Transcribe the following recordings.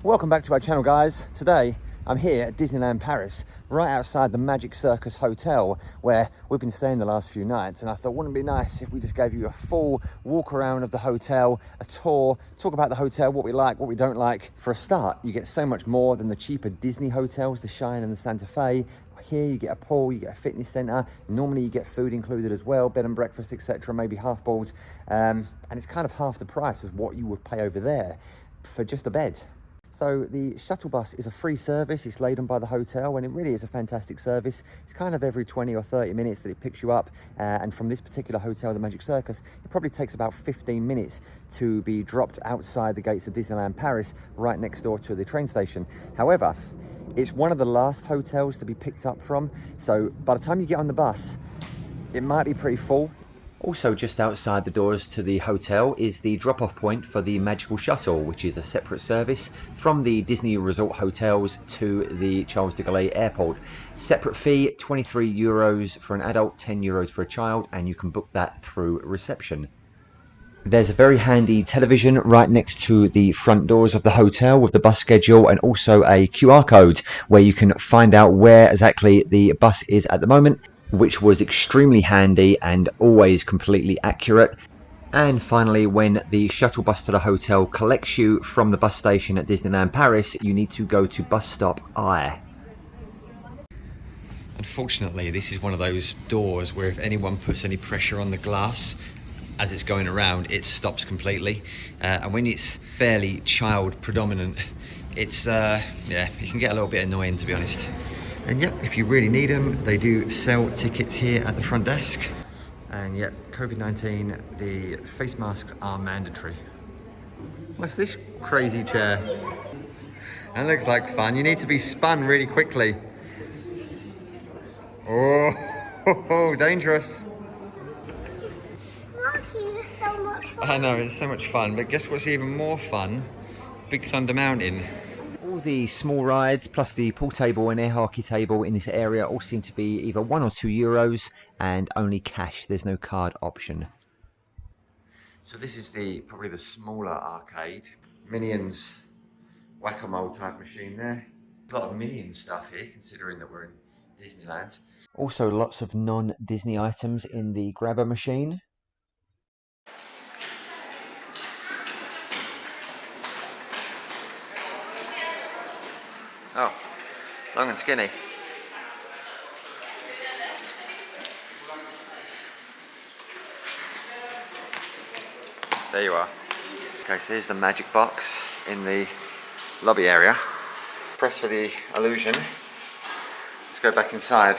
Welcome back to our channel, guys. Today I'm here at Disneyland Paris, right outside the Magic Circus Hotel, where we've been staying the last few nights, and I thought, wouldn't it be nice if we just gave you a full walk around of the hotel, a tour, talk about the hotel, what we like, what we don't like. For a start, you get so much more than the cheaper Disney hotels, the Shine and the Santa Fe. Here you get a pool, you get a fitness centre, normally you get food included as well, bed and breakfast, etc., maybe half boards, and it's kind of half the price of what you would pay over there for just a bed. So the shuttle bus is a free service. It's laden by the hotel, and it really is a fantastic service. It's kind of every 20 or 30 minutes that it picks you up, and from this particular hotel, the Magic Circus, it probably takes about 15 minutes to be dropped outside the gates of Disneyland Paris, right next door to the train station. However, it's one of the last hotels to be picked up from, so by the time you get on the bus, it might be pretty full. Also, just outside the doors to the hotel is the drop-off point for the Magical Shuttle, which is a separate service from the Disney Resort hotels to the Charles de Gaulle Airport. Separate fee, 23 euros for an adult, 10 euros for a child, and you can book that through reception. There's a very handy television right next to the front doors of the hotel with the bus schedule, and also a QR code where you can find out where exactly the bus is at the moment, which was extremely handy and always completely accurate. And finally, when the shuttle bus to the hotel collects you from the bus station at Disneyland Paris, you need to go to bus stop I. Unfortunately, this is one of those doors where if anyone puts any pressure on the glass as it's going around, it stops completely, and when it's fairly child predominant, it's yeah, it can get a little bit annoying, to be honest. And yep, if you really need them, they do sell tickets here at the front desk. And yep, COVID-19, the face masks are mandatory. What's this crazy chair? That looks like fun. You need to be spun really quickly. Oh, dangerous. Marky, that's so much fun. I know, it's so much fun, but guess what's even more fun? Big Thunder Mountain. All the small rides plus the pool table and air hockey table in this area all seem to be either 1 or 2 euros and only cash. There's no card option. So this is probably the smaller arcade. Minions whack-a-mole type machine there. A lot of Minion stuff here, considering that we're in Disneyland. Also lots of non-Disney items in the grabber machine. Oh, long and skinny. There you are. Okay, so here's the magic box in the lobby area. Press for the illusion. Let's go back inside.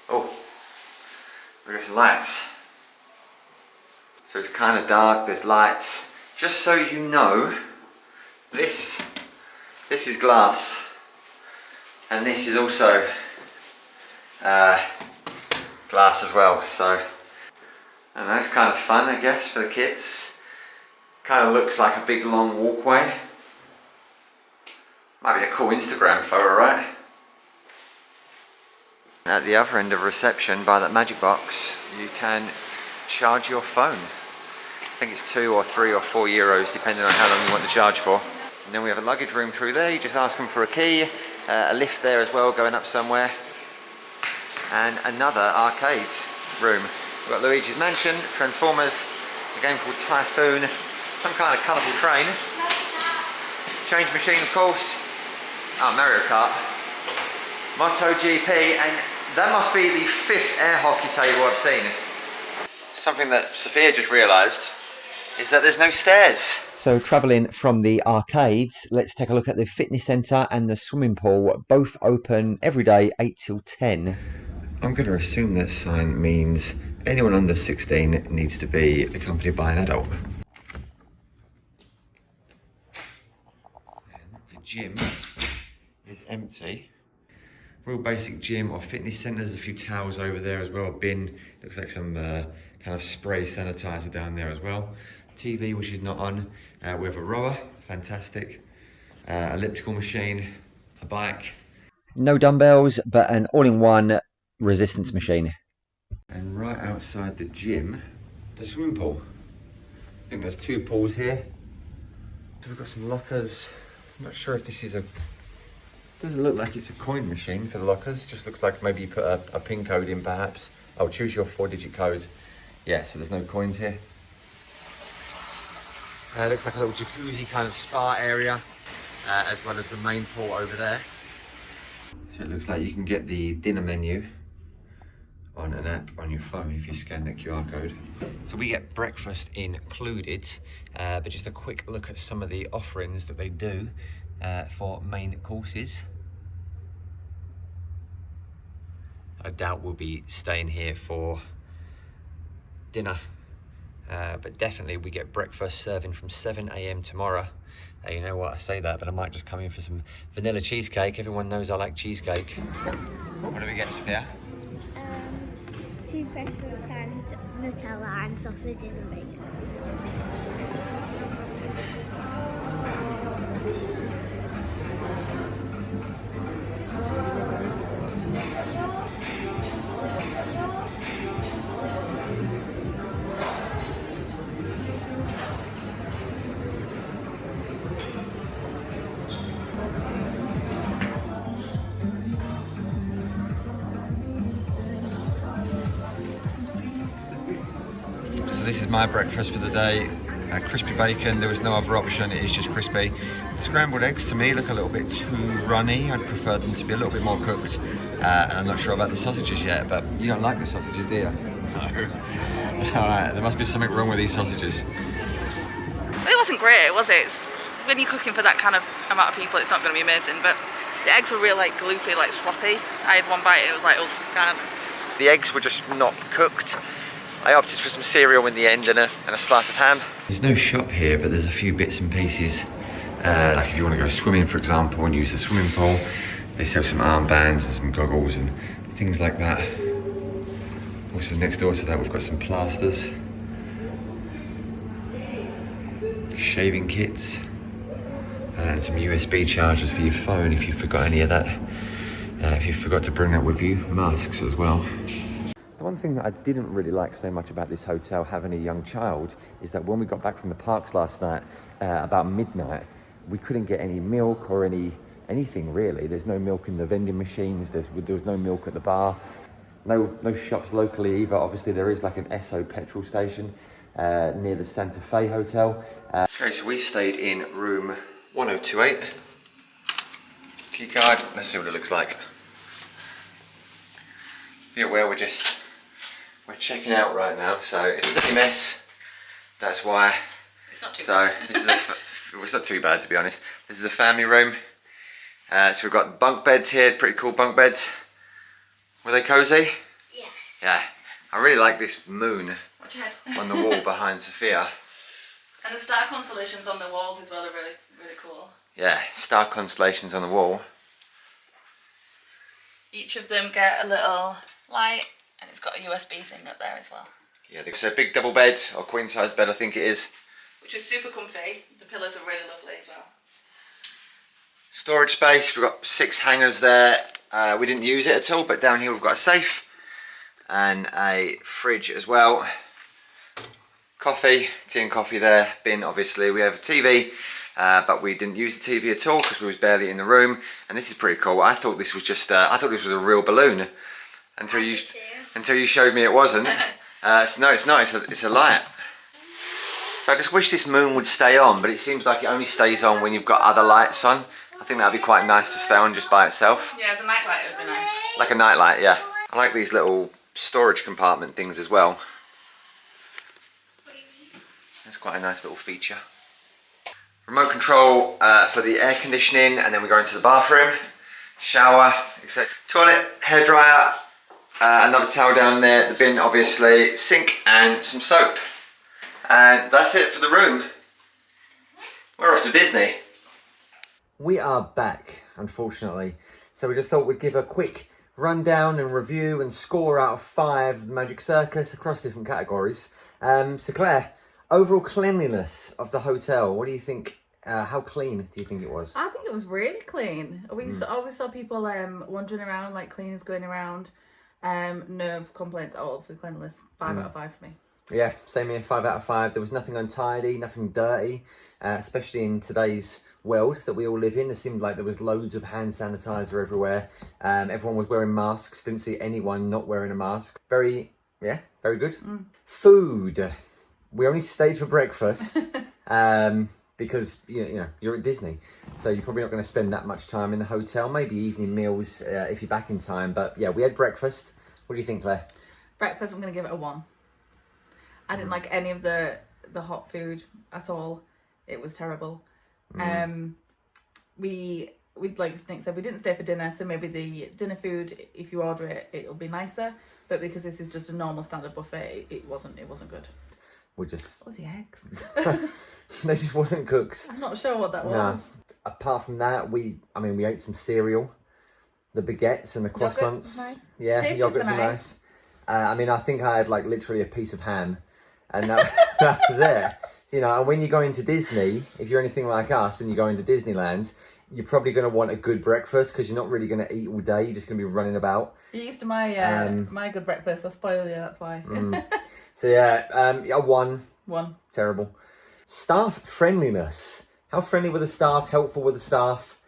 Oh, we've got some lights. So it's kind of dark, there's lights. Just so you know, this is glass. And this is also glass as well, so I don't know, it's kind of fun, I guess, for the kids. Kind of looks like a big long walkway. Might be a cool Instagram photo, right? At the other end of reception, by that magic box, you can charge your phone. I think it's 2 or 3 or 4 euros, depending on how long you want the charge for. And then we have a luggage room through there. You just ask them for a key. A lift there as well, going up somewhere. And another arcade room. We've got Luigi's Mansion, Transformers, a game called Typhoon, some kind of colourful train. Change machine, of course. Oh, Mario Kart. MotoGP, and that must be the 5th air hockey table I've seen. Something that Sophia just realised is that there's no stairs. So travelling from the arcades, let's take a look at the fitness centre and the swimming pool, both open every day 8 till 10. I'm going to assume that sign means anyone under 16 needs to be accompanied by an adult. And the gym is empty. Real basic gym or fitness centre. There's a few towels over there as well, a bin, looks like some kind of spray sanitizer down there as well. TV, which is not on. We have a rower, fantastic. Elliptical machine, a bike. No dumbbells, but an all-in-one resistance machine. And right outside the gym, the swimming pool. I think there's 2 pools here. So we've got some lockers, I'm not sure if this is a... Doesn't look like it's a coin machine for the lockers. Just looks like maybe you put a PIN code in perhaps. Oh, choose your 4-digit code. Yeah, so there's no coins here. Looks like a little jacuzzi kind of spa area, as well as the main pool over there. So it looks like you can get the dinner menu on an app on your phone if you scan the QR code. So we get breakfast included, but just a quick look at some of the offerings that they do for main courses. I doubt we'll be staying here for dinner, but definitely we get breakfast serving from 7 AM tomorrow. You know what, I say that, but I might just come in for some vanilla cheesecake. Everyone knows I like cheesecake. What do we get, Sophia? 2 croissants and Nutella and sausages and bacon. So this is my breakfast for the day. Crispy bacon, there was no other option, it is just crispy. Scrambled eggs to me look a little bit too runny. I'd prefer them to be a little bit more cooked. And I'm not sure about the sausages yet, but you don't like the sausages, do you? No. Alright, there must be something wrong with these sausages. It wasn't great, was it? When you're cooking for that kind of amount of people, it's not going to be amazing, but the eggs were real like gloopy, like sloppy. I had one bite and it was like, oh, can't. The eggs were just not cooked. I opted for some cereal in the end and a slice of ham. There's no shop here, but there's a few bits and pieces. Like if you want to go swimming, for example, and use the swimming pool, they sell some armbands and some goggles and things like that. Also next door to that, we've got some plasters, shaving kits, and some USB chargers for your phone if you forgot any of that. If you forgot to bring that with you, masks as well. The one thing that I didn't really like so much about this hotel, having a young child, is that when we got back from the parks last night, about midnight, we couldn't get any milk or anything really. There's no milk in the vending machines, there was no milk at the bar, no shops locally either. Obviously there is like an Esso petrol station near the Santa Fe Hotel. Okay, so we stayed in room 1028. Key card, let's see what it looks like. Be aware we're checking out right now, so if there's any mess, that's why. It's not too bad. This is well, it's not too bad to be honest. This is a family room. So we've got bunk beds here, pretty cool bunk beds. Were they cozy? Yes. Yeah. I really like this moon Watch your head. on the wall behind Sophia. And the star constellations on the walls as well are really, really cool. Yeah, star constellations on the wall. Each of them get a little light, and it's got a USB thing up there as well. Yeah, it's a big double bed, or queen size bed I think it is. Which is super comfy. The pillows are really lovely as well. Storage space, we've got 6 hangers there. We didn't use it at all, but down here we've got a safe and a fridge as well. Coffee, tea and coffee there. Bin, obviously. We have a TV, but we didn't use the TV at all because we was barely in the room. And this is pretty cool. I thought this was just, I thought this was a real balloon until you showed me it wasn't. No, it's not. It's a light. So I just wish this moon would stay on, but it seems like it only stays on when you've got other lights on. I think that'd be quite nice to stay on just by itself. Yeah, as a night light it would be nice. Like a night light, yeah. I like these little storage compartment things as well. That's quite a nice little feature. Remote control for the air conditioning, and then we go into the bathroom, shower, etc. Toilet, hairdryer, another towel down there, the bin obviously, sink and some soap. And that's it for the room. We're off to Disney. We are back, unfortunately. So we just thought we'd give a quick rundown and review and score out of 5 of the Magic Circus across different categories. So Claire, overall cleanliness of the hotel, what do you think? How clean do you think it was? I think it was really clean. We always saw people wandering around, like cleaners going around. No complaints at all for cleanliness. 5 out of 5 for me. Yeah, same here, 5 out of 5. There was nothing untidy, nothing dirty, especially in today's world that we all live in. It seemed like there was loads of hand sanitizer everywhere. Everyone was wearing masks. Didn't see anyone not wearing a mask. Very good. Food. We only stayed for breakfast because you know you're at Disney, so you're probably not going to spend that much time in the hotel. Maybe evening meals if you're back in time. But yeah, we had breakfast. What do you think, Claire? Breakfast, I'm going to give it a 1. I didn't like any of the hot food at all. It was terrible. We like Nick said, we didn't stay for dinner, so maybe the dinner food, if you order it, it'll be nicer. But because this is just a normal standard buffet, it wasn't good. We're just... What was the eggs? They just wasn't cooked. I'm not sure what that was. No. Apart from that, we ate some cereal, the baguettes and the croissants. Yogurt was nice. Yeah, Pastries yogurts were were nice. nice. I think I had like literally a piece of ham, and that was it. You know, and when you go into Disney, if you're anything like us and you go into Disneyland, you're probably going to want a good breakfast because you're not really going to eat all day. You're just going to be running about. You're used to my my good breakfast. I spoil you, that's why. So yeah, a 1. 1. Terrible. Staff friendliness. How friendly were the staff? Helpful were the staff?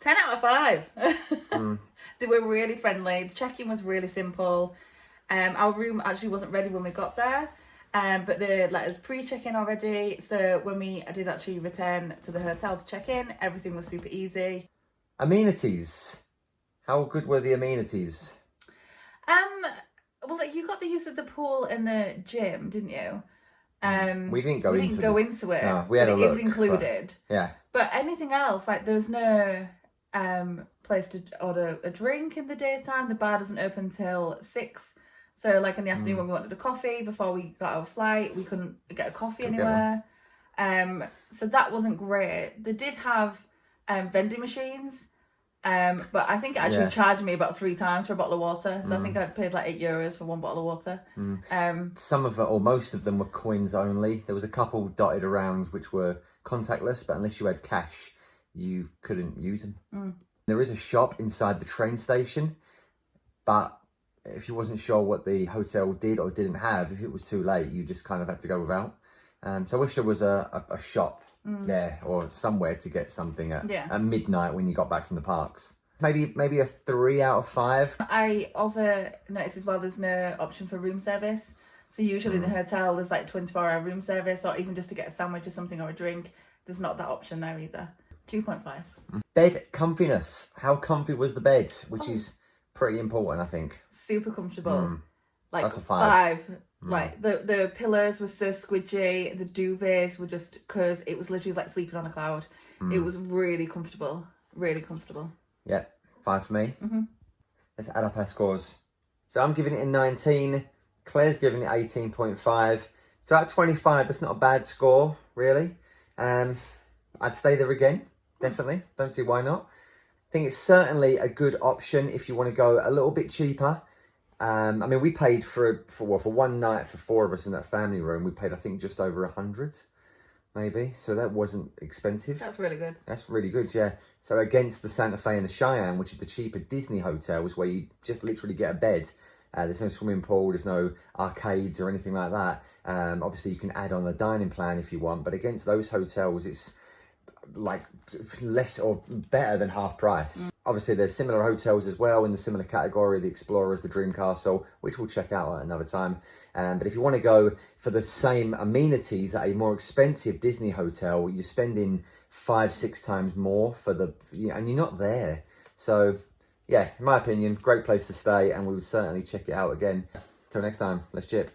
10 out of 5. They were really friendly. The check-in was really simple. Our room actually wasn't ready when we got there. But they let us pre-check in already. So when I did actually return to the hotel to check in, everything was super easy. Amenities. How good were the amenities? Well, like you got the use of the pool and the gym, didn't you? We didn't go into it. No, we had but a look. It is included. But, yeah. But anything else, like there was no place to order a drink in the daytime. The bar doesn't open till 6. So like in the afternoon when we wanted a coffee before we got our flight, we couldn't get a coffee anywhere. So that wasn't great. They did have vending machines, but I think it actually charged me about 3 times for a bottle of water. So I think I paid like €8 for 1 bottle of water. Some of it, or most of them, were coins only. There was a couple dotted around which were contactless, but unless you had cash, you couldn't use them. There is a shop inside the train station, but if you wasn't sure what the hotel did or didn't have, if it was too late, you just kind of had to go without. So I wish there was a shop there or somewhere to get something at midnight when you got back from the parks. Maybe a 3 out of 5. I also noticed as well there's no option for room service. So usually in the hotel there's like 24-hour room service, or even just to get a sandwich or something or a drink. There's not that option there either. 2.5. Bed comfiness. How comfy was the bed? Which is pretty important, I think. Super comfortable. Like that's a 5. Like the pillows were so squidgy. The duvets were just, because it was literally like sleeping on a cloud. It was really comfortable. Really comfortable. Yeah, 5 for me. Let's add up our scores. So I'm giving it a 19. Claire's giving it 18.5. So at 25, that's not a bad score, really. I'd stay there again, definitely. Don't see why not. I think it's certainly a good option if you want to go a little bit cheaper. I mean, we paid for one night for 4 of us in that family room. We paid, I think, just over 100, maybe. So that wasn't expensive. That's really good. That's really good, yeah. So against the Santa Fe and the Cheyenne, which is the cheaper Disney hotels where you just literally get a bed. There's no swimming pool, there's no arcades or anything like that. Obviously, you can add on a dining plan if you want, but against those hotels, it's like less or better than half price. Obviously, there's similar hotels as well in the similar category, the Explorers, the Dream Castle, which we'll check out at another time. But if you want to go for the same amenities at a more expensive Disney hotel, you're spending 5-6 times more for and you're not there. So yeah, in my opinion, great place to stay, and we would certainly check it out again. Till next time, let's chip.